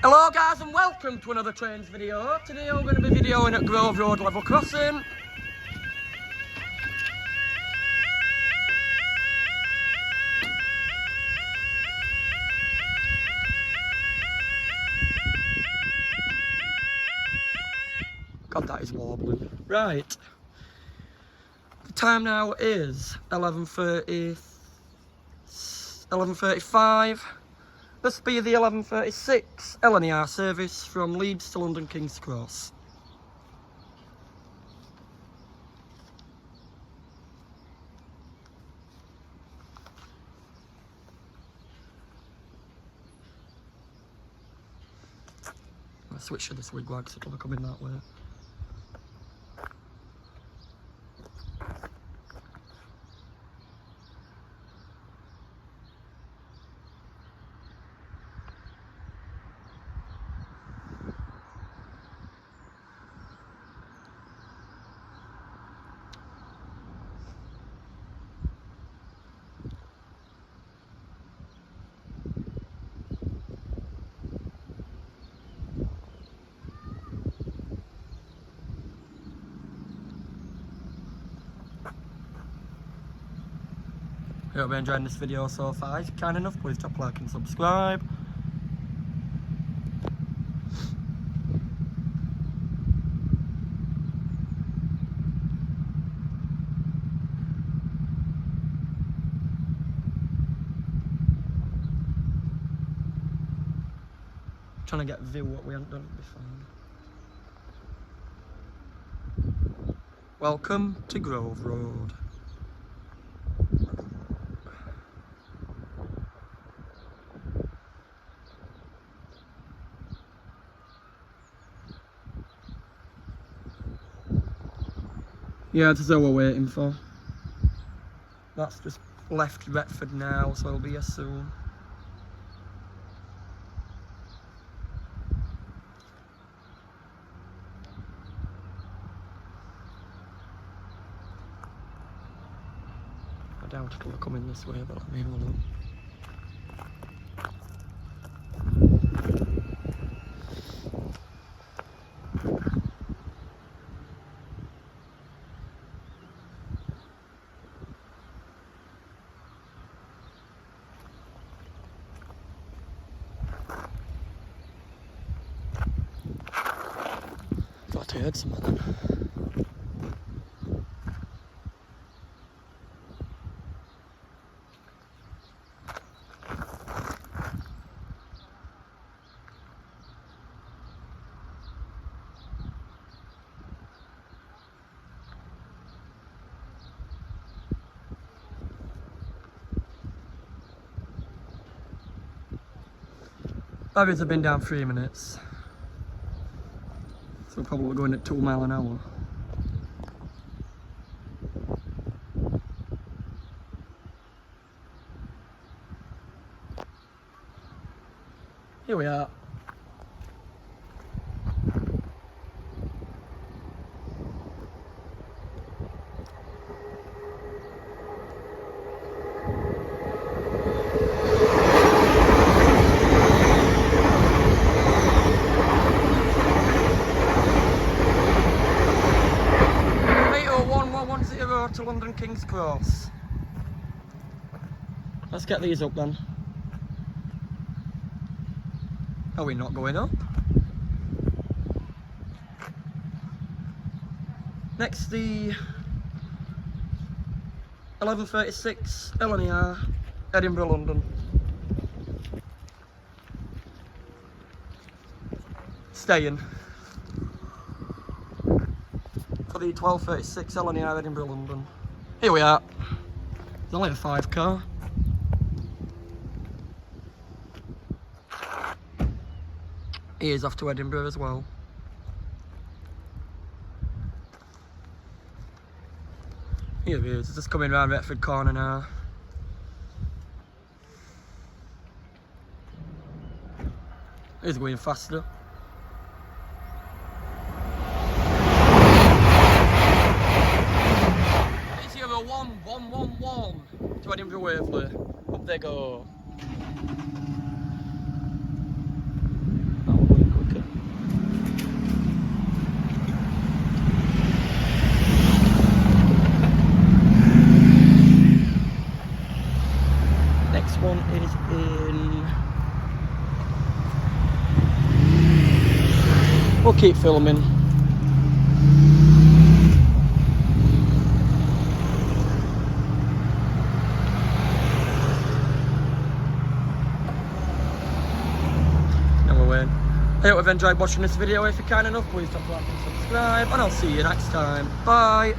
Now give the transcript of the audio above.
Hello guys and welcome to another trains video. Today we're going to be videoing at Grove Road level crossing. God, that is wobbling. Right. The time now is 11:35. This will be the 11:36 LNER service from Leeds to London King's Cross. I'll switch to this wigwag so it'll be coming that way. I hope you're enjoying this video so far. If you're kind enough, please drop a like and subscribe. Trying to get a view what we haven't done before. Welcome to Grove Road. Yeah, that's all we're waiting for. That's just left Retford now, so it'll be here soon. I doubt it'll come in this way, but let me have a look. Thought I heard something. Barriers have been down 3 minutes. So we're probably going at 2 miles an hour. Here we are. To London King's Cross. Let's get these up then. Are we not going up? Next, the 11:36 LNER, Edinburgh, London. Staying. For the 12:36 LNER, Edinburgh, London. Here we are. It's only a 5 car. He is off to Edinburgh as well. Here he is, just coming round Retford Corner now. He's going faster. It's Euro 1111 to Edinburgh Waverley. Up they go. we'll keep filming. Now we're in. I hope you've enjoyed watching this video. If you're kind enough, please don't like and subscribe, and I'll see you next time. Bye.